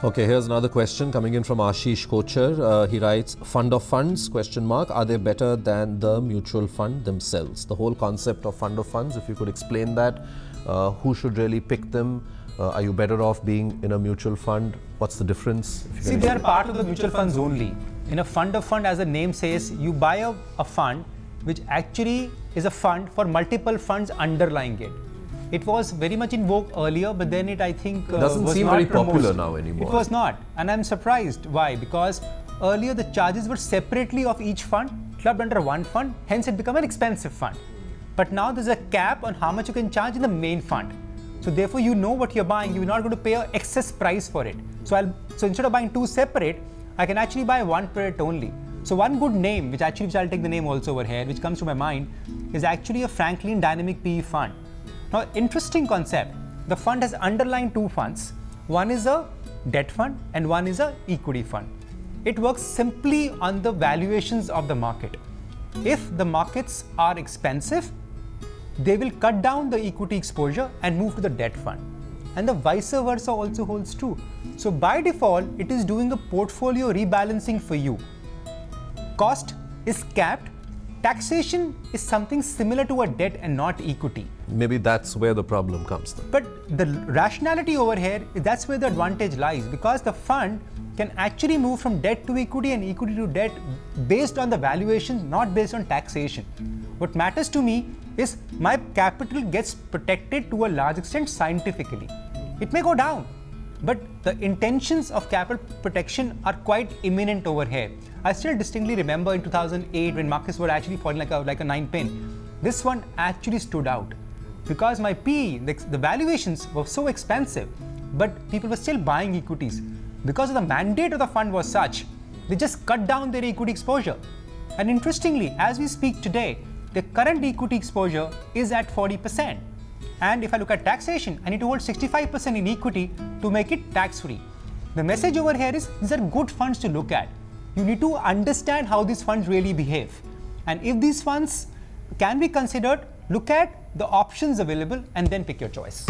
Okay, here's another question coming in from Ashish Kochar. He writes, fund of funds, ? Are they better than the mutual fund themselves? The whole concept of fund of funds, if you could explain that, who should really pick them? Are you better off being in a mutual fund? What's the difference? See, they are part of the mutual funds only. In a fund of fund, as the name says, you buy a fund which actually is a fund for multiple funds underlying it. It was very much in vogue earlier, but then it, I think, doesn't seem very popular now anymore. It was not, and I'm surprised. Why? Because earlier the charges were separately of each fund, clubbed under one fund, hence it became an expensive fund. But now there's a cap on how much you can charge in the main fund. So therefore, you know what you're buying. You're not going to pay an excess price for it. So instead of buying two separate, I can actually buy one product only. So one good name, which I'll take the name also over here, which comes to my mind, is actually a Franklin Dynamic PE fund. Now, interesting concept. The fund has underlying two funds. One is a debt fund and one is a equity fund. It works simply on the valuations of the market. If the markets are expensive, they will cut down the equity exposure and move to the debt fund. And the vice versa also holds true. So by default, it is doing a portfolio rebalancing for you. Cost is capped. Taxation is something similar to a debt and not equity. Maybe that's where the problem comes then. But the rationality over here, that's where the advantage lies, because the fund can actually move from debt to equity and equity to debt based on the valuation, not based on taxation. What matters to me is my capital gets protected to a large extent scientifically. It may go down, but the intentions of capital protection are quite imminent over here. I still distinctly remember in 2008 when markets were actually falling like a 9-pin. This one actually stood out because my PE, the valuations were so expensive, but people were still buying equities. Because of the mandate of the fund was such, they just cut down their equity exposure. And interestingly, as we speak today, the current equity exposure is at 40%. And if I look at taxation, I need to hold 65% in equity to make it tax-free. The message over here is these are good funds to look at. You need to understand how these funds really behave. And if these funds can be considered, look at the options available and then pick your choice.